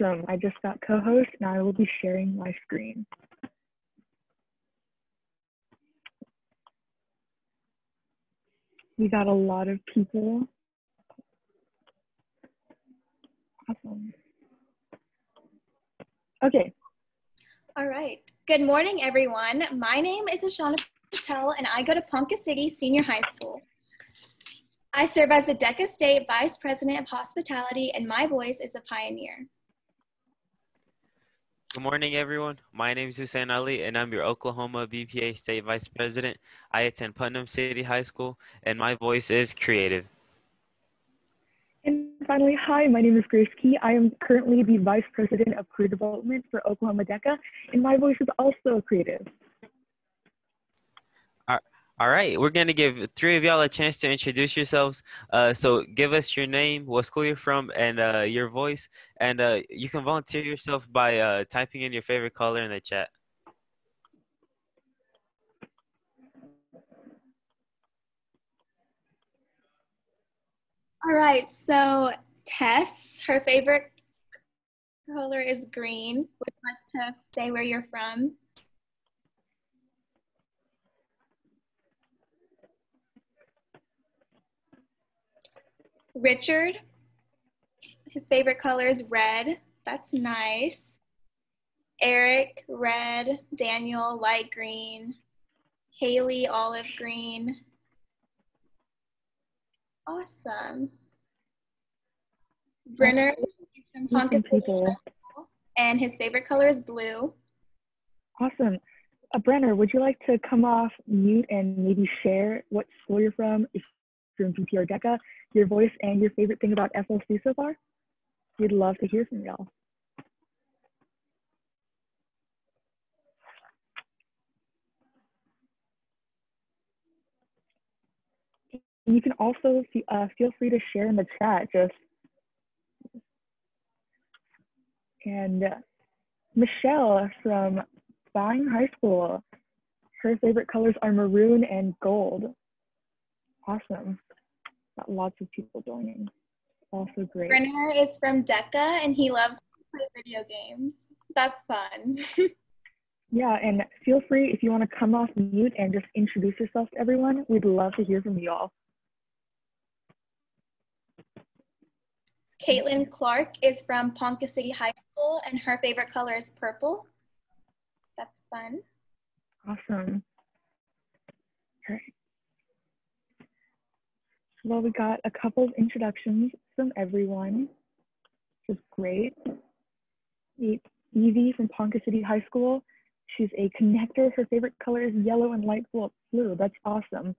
Awesome. I just got co-host and I will be sharing my screen. We got a lot of people. Awesome. Okay. All right. Good morning, everyone. My name is Ashana Patel, and I go to Ponca City Senior High School. I serve as the DECA State Vice President of Hospitality, and my voice is a pioneer. Good morning, everyone. My name is Hussein Ali, and I'm your Oklahoma BPA State Vice President. I attend Putnam City High School, and my voice is creative. And finally, hi, my name is Grace Key. I am currently the Vice President of Career Development for Oklahoma DECA, and my voice is also creative. All right, we're going to give three of y'all a chance to introduce yourselves. So give us your name, what school you're from, and your voice. And you can volunteer yourself by typing in your favorite color in the chat. All right, so Tess, her favorite color is green. Would you like to say where you're from? Richard, his favorite color is red. That's nice. Eric, red. Daniel, light green. Haley, olive green. Awesome. Brenner, he's from Ponca City High School, and his favorite color is blue. Awesome. Brenner, would you like to come off mute and maybe share what school you're from, if you're in BPA or DECA, your voice and your favorite thing about FLC so far? We'd love to hear from y'all. You can also feel free to share in the chat. And Michelle from Vine High School, her favorite colors are maroon and gold. Awesome. Got lots of people joining. Also great. Brenner is from DECA and he loves to play video games. That's fun. Yeah, and feel free if you want to come off mute and just introduce yourself to everyone. We'd love to hear from you all. Caitlin Clark is from Ponca City High School and her favorite color is purple. That's fun. Awesome. All right. Well, we got a couple of introductions from everyone, which is great. Meet Evie from Ponca City High School. She's a connector. Her favorite color is yellow and light blue. That's awesome.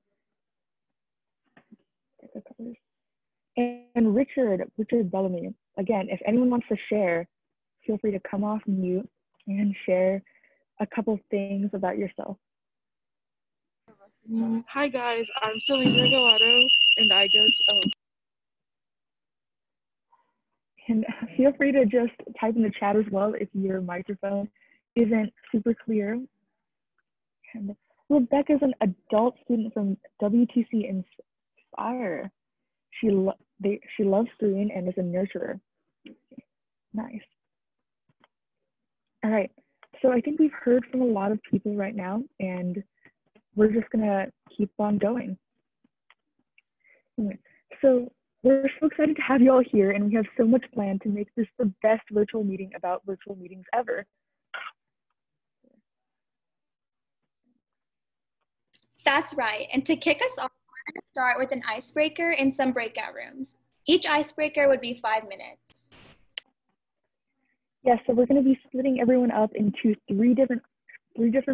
And Richard Bellamy. Again, if anyone wants to share, feel free to come off mute and share a couple things about yourself. Hi guys, I'm Selena Galato and I go to And feel free to just type in the chat as well if your microphone isn't super clear. And Rebecca is an adult student from WTC Inspire. She loves green and is a nurturer. Nice. All right, so I think we've heard from a lot of people right now, and we're just gonna keep on going. So we're so excited to have you all here, and we have so much planned to make this the best virtual meeting about virtual meetings ever. That's right. And to kick us off, we're going to start with an icebreaker in some breakout rooms. Each icebreaker would be 5 minutes. Yeah, so we're going to be splitting everyone up into three different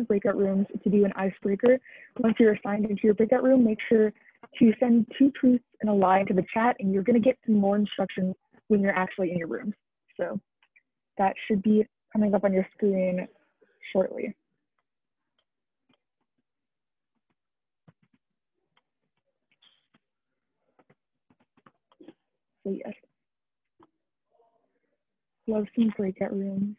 breakout rooms to do an icebreaker. Once you're assigned into your breakout room, make sure to send 2 truths and a lie into the chat, and you're going to get some more instructions when you're actually in your rooms. So that should be coming up on your screen shortly. So yes, love some breakout rooms.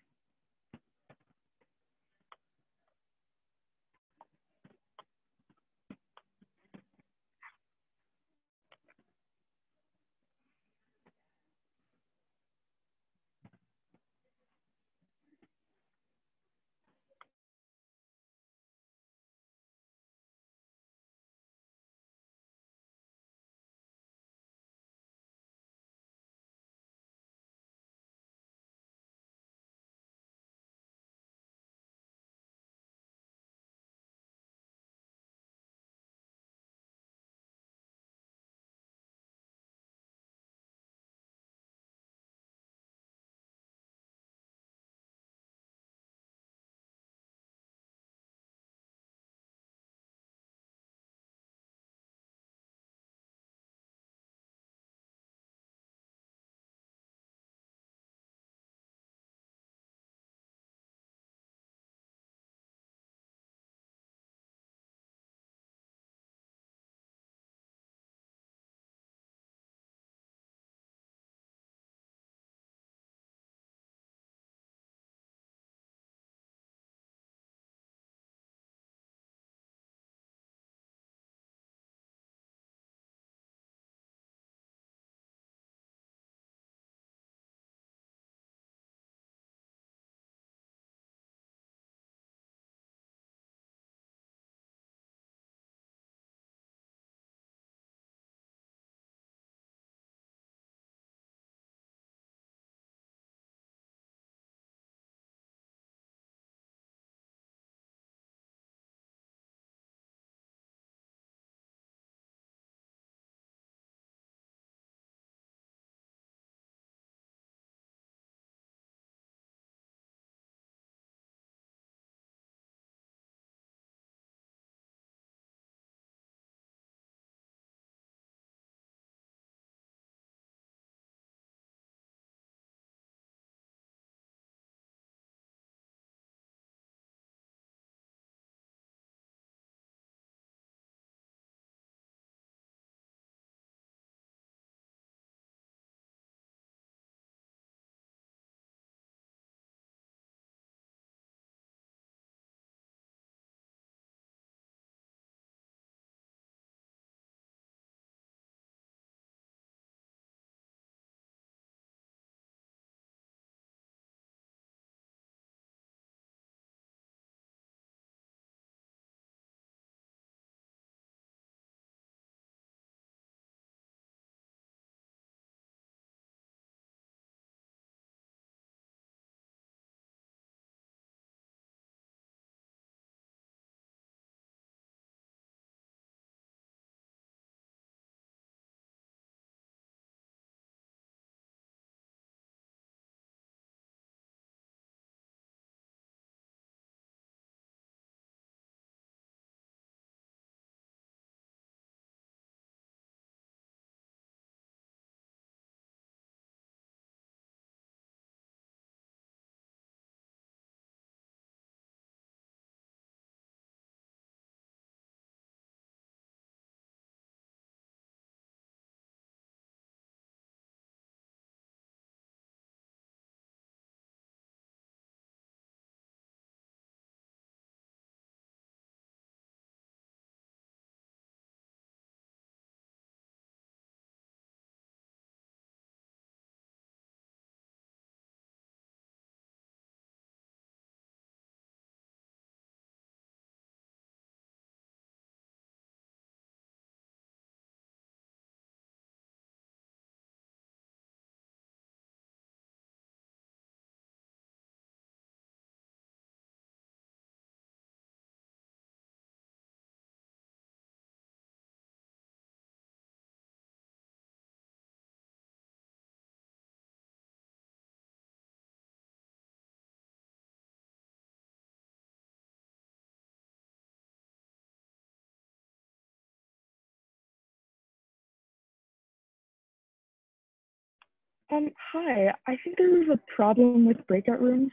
Hi, I think there was a problem with breakout rooms.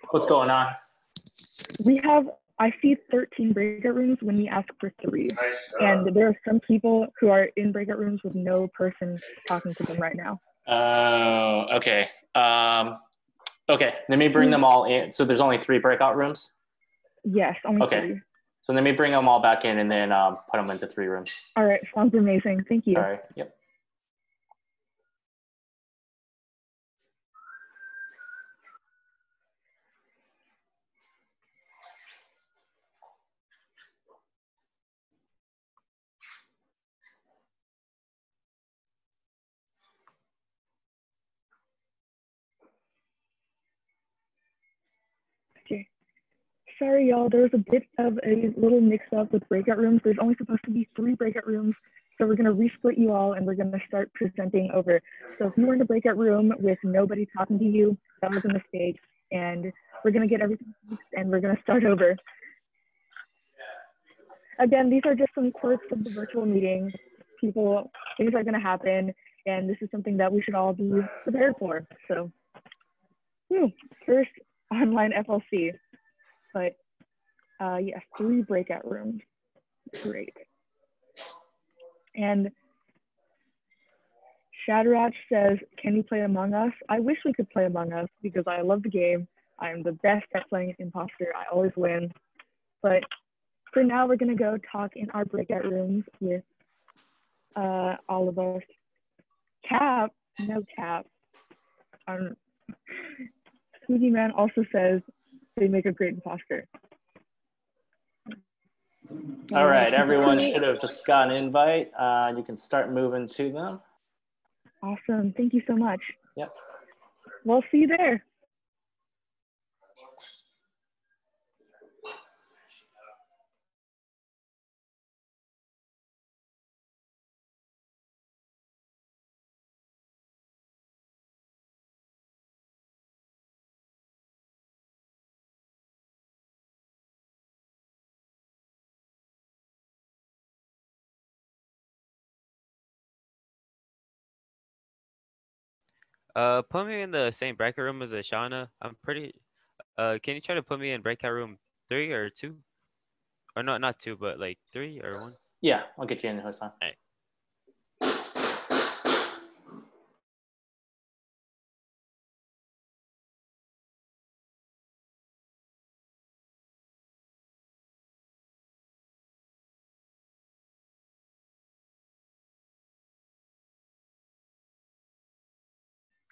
What's going on? I see 13 breakout rooms when we ask for 3. And there are some people who are in breakout rooms with no person talking to them right now. Oh, okay. Okay, let me bring them all in. So there's only 3 breakout rooms? Yes, only okay. 3. So let me bring them all back in and then put them into 3 rooms. All right, sounds amazing. Thank you. All right, yep. Okay. Sorry, y'all. There was a bit of a little mix-up with breakout rooms. There's only supposed to be 3 breakout rooms. So we're going to resplit you all and we're going to start presenting over. So if you were in a breakout room with nobody talking to you, that was a mistake. And we're going to get everything fixed and we're going to start over. Again, these are just some quirks of the virtual meeting. Things are going to happen. And this is something that we should all be prepared for. So, first online FLC. But yes, 3 breakout rooms. Great. And Shadrach says, can you play Among Us? I wish we could play Among Us because I love the game. I'm the best at playing imposter. I always win. But for now, we're going to go talk in our breakout rooms with all of us. Cap, no Cap. Squeaky Man also says they make a great imposter. All right, everyone should have just got an invite. You can start moving to them. Awesome, thank you so much. Yep. We'll see you there. Put me in the same breakout room as Ashana. I'm pretty. Can you try to put me in breakout room 3 or 2? Or no, not 2, but like 3 or 1. Yeah, I'll get you in, Hassan. All right.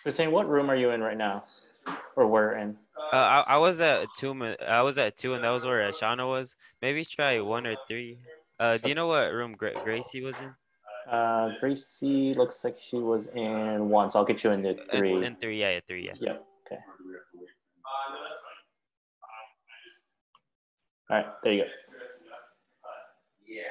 You're saying what room are you in right now, or we're in? I was at 2. I was at 2, and that was where Ashana was. Maybe try 1 or 3. Do you know what room Gracie was in? Gracie looks like she was in 1, so I'll get you into 3. In 3, yeah, 3, yeah. Yep. Okay. All right, there you go. Yeah.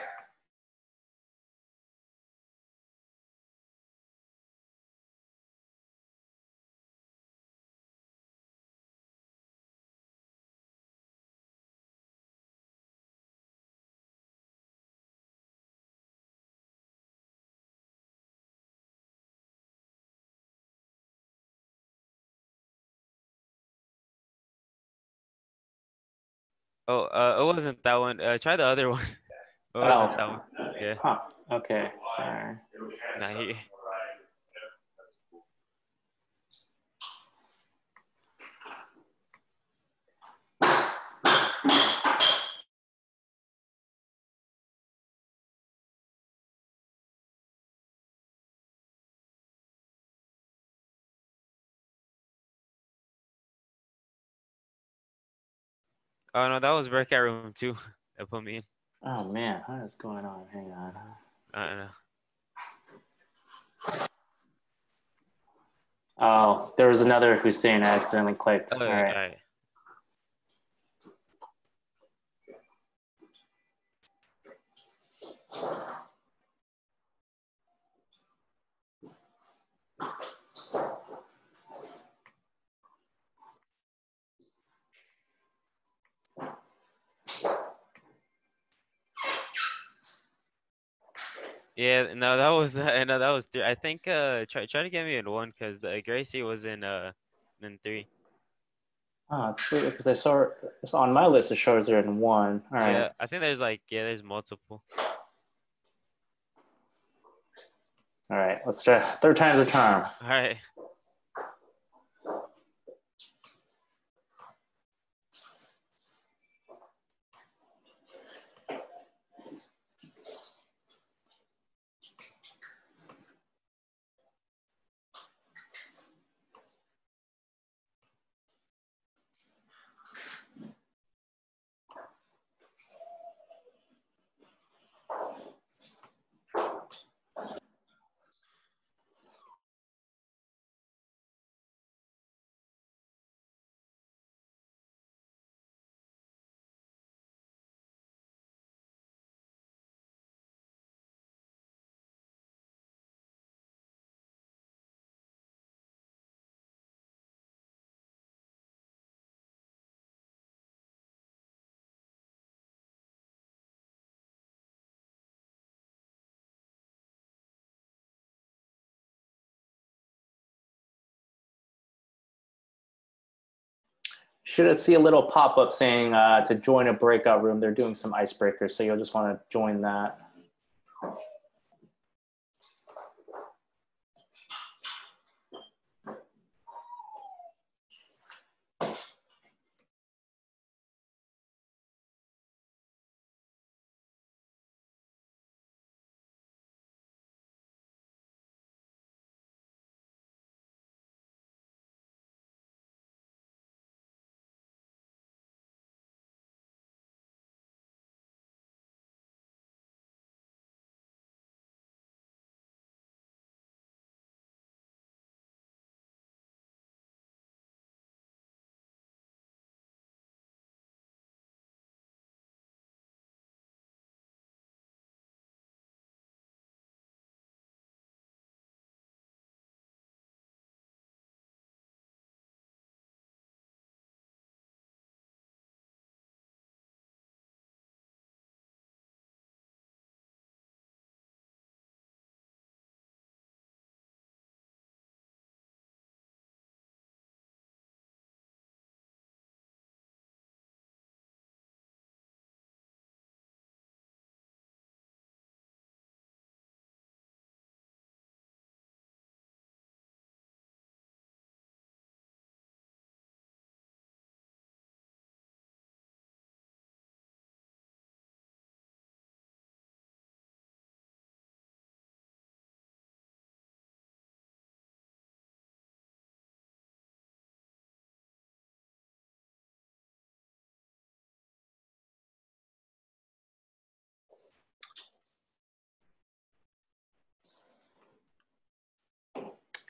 Oh, it wasn't that one. Try the other one. It wasn't that one. Yeah. Huh. Okay. Sorry. Nah, he. Oh no, that was breakout room 2. That put me in. Oh man, what is going on? Hang on. I don't know. Oh, there was another Hussein I accidentally clicked. Oh, all right. All right. Yeah, no, that was no, that was three. I think try to get me in one because the Gracie was in three. Oh, it's weird because I saw it's on my list. It shows her in one. All right. Yeah, I think there's there's multiple. All right. Let's try. Third time's a charm. All right. Should see a little pop-up saying to join a breakout room. They're doing some icebreakers, so you'll just want to join that.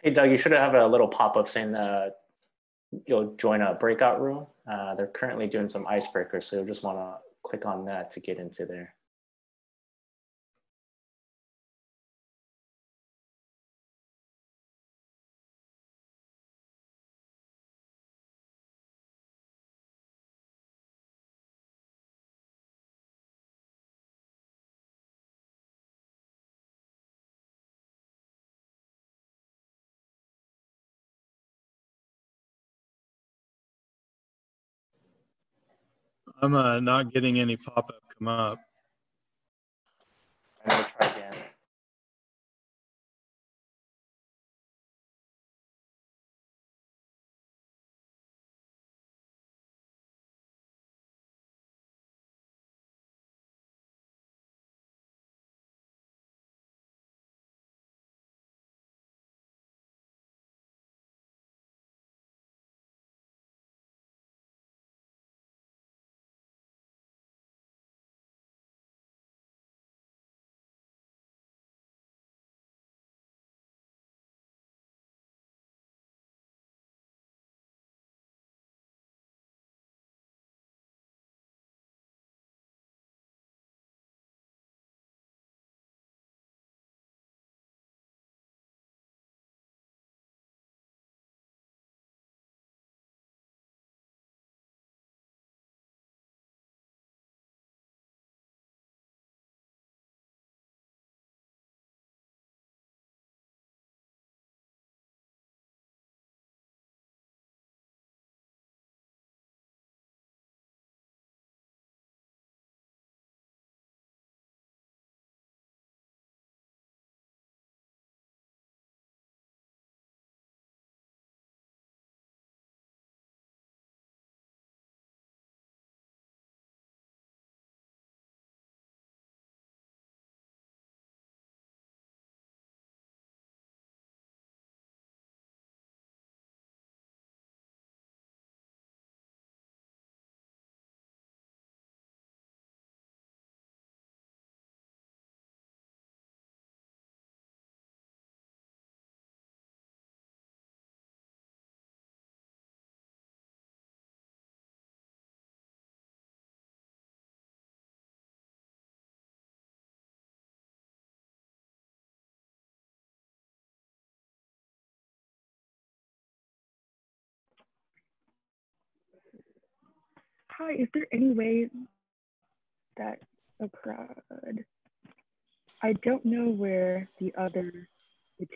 Hey, Doug, you should have a little pop-up saying you'll join a breakout room. They're currently doing some icebreakers, so you'll just want to click on that to get into there. I'm not getting any pop-up come up. I'm gonna try again. hi, is there any way that, oh crud. I don't know where the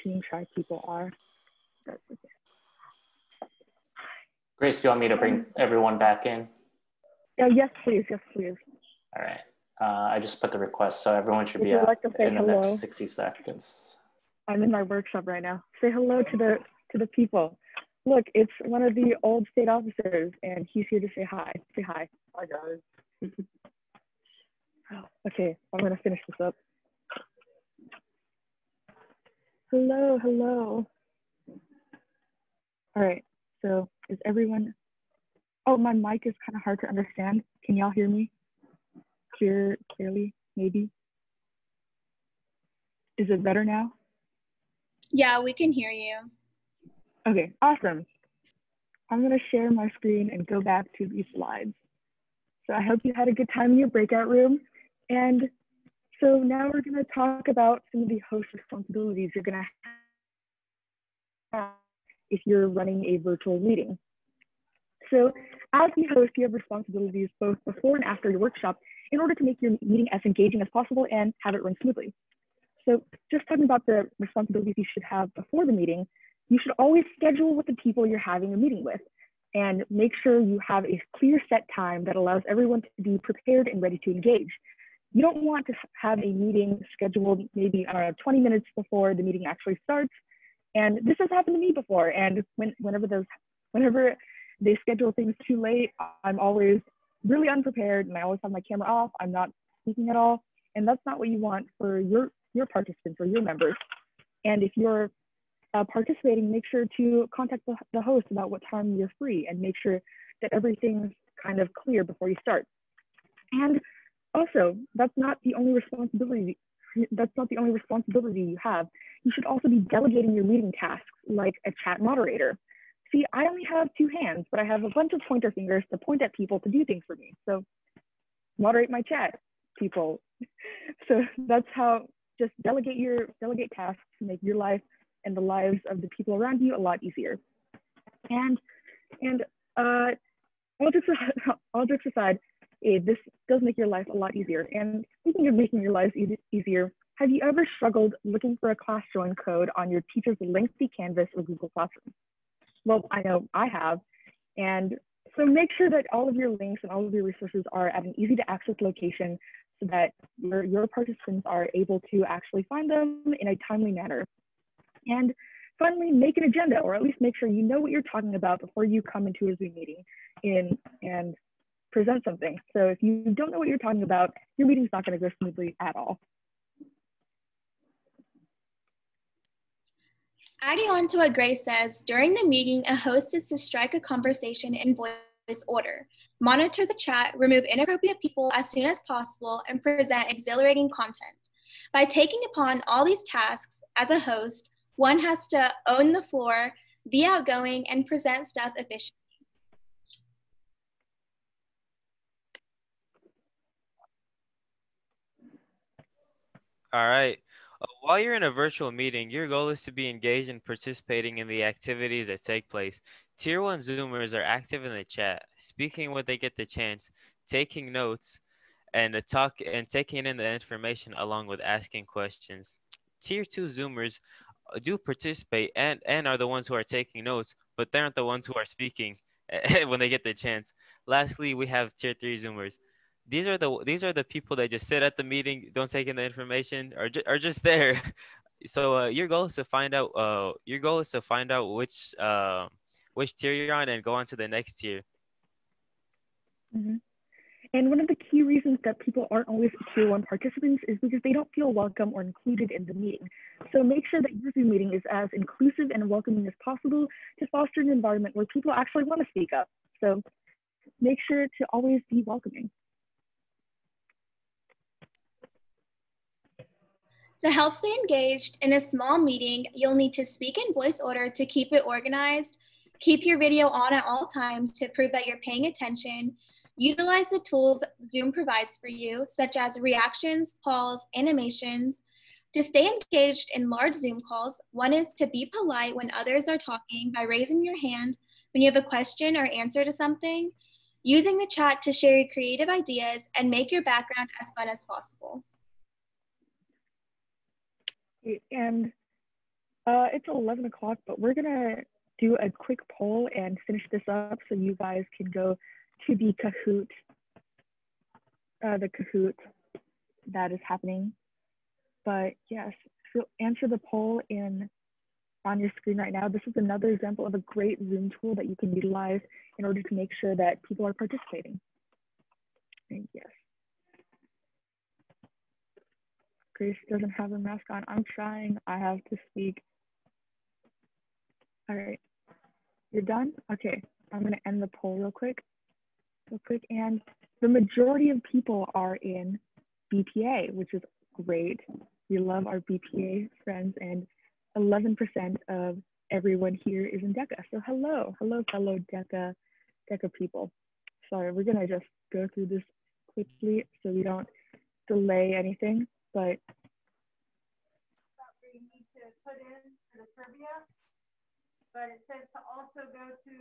team shy people are. That's okay. Grace, do you want me to bring everyone back in? Yes, please. Yes, please. All right. I just put the request, so everyone should be Would you out like to say in the hello? next 60 seconds. I'm in my workshop right now. Say hello to the people. Look, it's one of the old state officers, and he's here to say hi. Say hi. Hi, guys. Okay, I'm gonna finish this up. Hello, hello. All right, so is everyone, oh, my mic is kind of hard to understand. Can y'all hear me clearly, maybe? Is it better now? Yeah, we can hear you. Okay, awesome. I'm gonna share my screen and go back to these slides. So I hope you had a good time in your breakout room. And so now we're gonna talk about some of the host responsibilities you're gonna have if you're running a virtual meeting. So as the host, you have responsibilities both before and after your workshop in order to make your meeting as engaging as possible and have it run smoothly. So just talking about the responsibilities you should have before the meeting, you should always schedule with the people you're having a meeting with and make sure you have a clear set time that allows everyone to be prepared and ready to engage. You don't want to have a meeting scheduled maybe 20 minutes before the meeting actually starts. And this has happened to me before. And whenever they schedule things too late, I'm always really unprepared and I always have my camera off. I'm not speaking at all. And that's not what you want for your participants or your members. And if you're participating, make sure to contact the host about what time you're free and make sure that everything's kind of clear before you start. And also, that's not the only responsibility you have. You should also be delegating your meeting tasks like a chat moderator. See, I only have 2 hands, but I have a bunch of pointer fingers to point at people to do things for me. So moderate my chat, people. So that's how, just delegate tasks to make your life and the lives of the people around you a lot easier. And all jokes aside, this does make your life a lot easier. And speaking of making your lives easier, have you ever struggled looking for a class join code on your teacher's lengthy Canvas or Google Classroom? Well, I know I have. And so make sure that all of your links and all of your resources are at an easy to access location so that your participants are able to actually find them in a timely manner. And finally, make an agenda, or at least make sure you know what you're talking about before you come into a Zoom meeting and present something. So if you don't know what you're talking about, your meeting's not going to go smoothly at all. Adding on to what Grace says, during the meeting, a host is to strike a conversation in voice order, monitor the chat, remove inappropriate people as soon as possible, and present exhilarating content. By taking upon all these tasks as a host, one has to own the floor, be outgoing, and present stuff efficiently. All right. While you're in a virtual meeting, your goal is to be engaged and participating in the activities that take place. Tier 1 Zoomers are active in the chat, speaking when they get the chance, taking notes, and taking in the information along with asking questions. Tier 2 Zoomers do participate and are the ones who are taking notes, but they aren't the ones who are speaking when they get the chance. Lastly, we have Tier 3 Zoomers. These are the people that just sit at the meeting, don't take in the information, or are just there. So your goal is to find out which tier you're on and go on to the next tier. Mm-hmm. And one of the key reasons that people aren't always tier 1 participants is because they don't feel welcome or included in the meeting. So make sure that your Zoom meeting is as inclusive and welcoming as possible to foster an environment where people actually want to speak up. So make sure to always be welcoming. To help stay engaged in a small meeting, you'll need to speak in voice order to keep it organized, keep your video on at all times to prove that you're paying attention, utilize the tools Zoom provides for you, such as reactions, polls, animations. To stay engaged in large Zoom calls, one is to be polite when others are talking by raising your hand when you have a question or answer to something. using the chat to share your creative ideas and make your background as fun as possible. And it's 11 o'clock, but we're gonna do a quick poll and finish this up so you guys can go to the Kahoot that is happening. But yes, so answer the poll on your screen right now. This is another example of a great Zoom tool that you can utilize in order to make sure that people are participating. And yes. Grace doesn't have her mask on. I'm trying. I have to speak. All right. You're done? Okay. I'm going to end the poll real quick. And the majority of people are in BPA, which is great. We love our BPA friends, and 11% of everyone here is in DECA. So hello fellow DECA people. Sorry, we're gonna just go through this quickly so we don't delay anything, but you need to put in for the trivia, but it says to also go to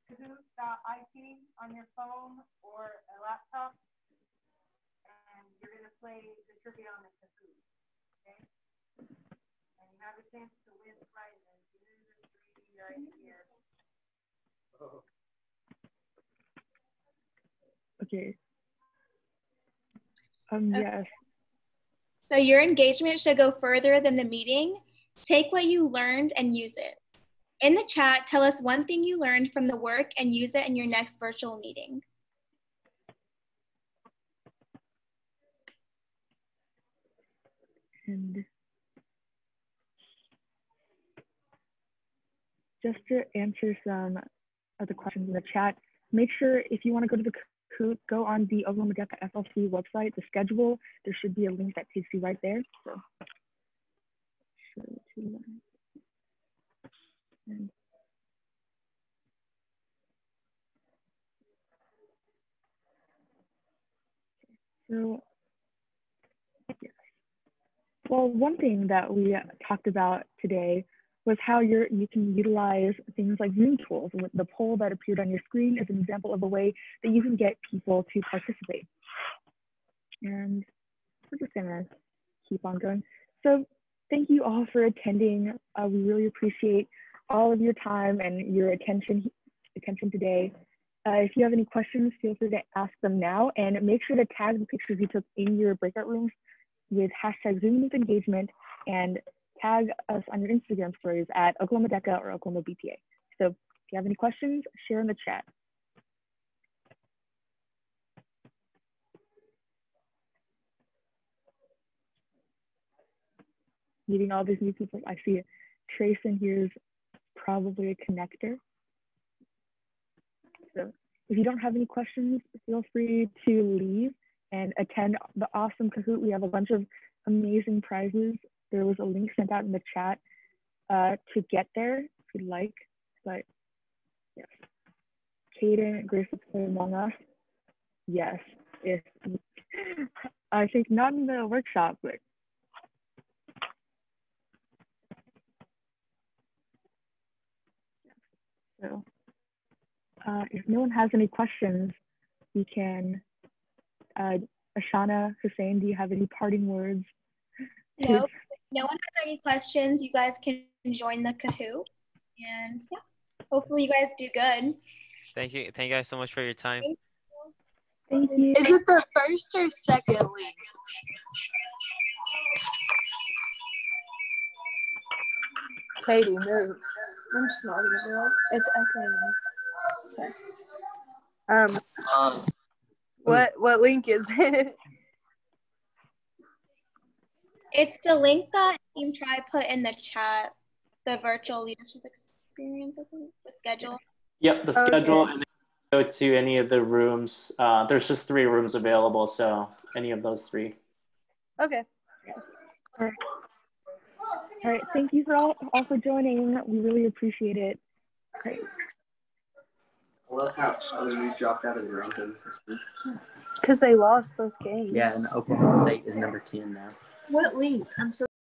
kahoot.it on your phone or a laptop, and you're gonna play the trivia on the Kahoot, okay? And you have a chance to win prizes. Right here. Okay. Yes. So your engagement should go further than the meeting. Take what you learned and use it. In the chat, tell us one thing you learned from the work and use it in your next virtual meeting. And just to answer some of the questions in the chat, make sure if you want to go to the Kahoot, go on the Oklahoma DECA FLC website, the schedule. There should be a link that takes you right there. Yes. Well, one thing that we talked about today was how you can utilize things like Zoom tools. And the poll that appeared on your screen is an example of a way that you can get people to participate. And we're just gonna keep on going. So thank you all for attending. We really appreciate all of your time and your attention today. If you have any questions, feel free to ask them now, and make sure to tag the pictures you took in your breakout rooms with hashtag Zoom with engagement, and tag us on your Instagram stories at Oklahoma DECA or Oklahoma BPA. So if you have any questions, share in the chat. Meeting all these new people. I see Trace in here is probably a connector. So if you don't have any questions, feel free to leave and attend the awesome Kahoot. We have a bunch of amazing prizes. There was a link sent out in the chat to get there if you'd like. But yes, Kaden, Grace will play Among Us. Yes, if I think not in the workshop, but so if no one has any questions, we can, Ashana, Hussein, do you have any parting words? Nope. If no one has any questions, you guys can join the Kahoot. And yeah, hopefully you guys do good. Thank you guys so much for your time. Thank you. Is it the first or second link? Katie, move. I'm just not gonna do it. It's echoing. Okay. What link is it? It's the link that Team Try put in the chat, the virtual leadership experience, I think, the schedule. Yep, the schedule, Okay. and then go to any of the rooms. There's just 3 rooms available, so any of those 3. Okay. All right. Thank you for all for joining. We really appreciate it. Great. I love how OU dropped out of the rankings this week. Because they lost both games. Yeah, and Oklahoma State is number 10 now. What link? I'm so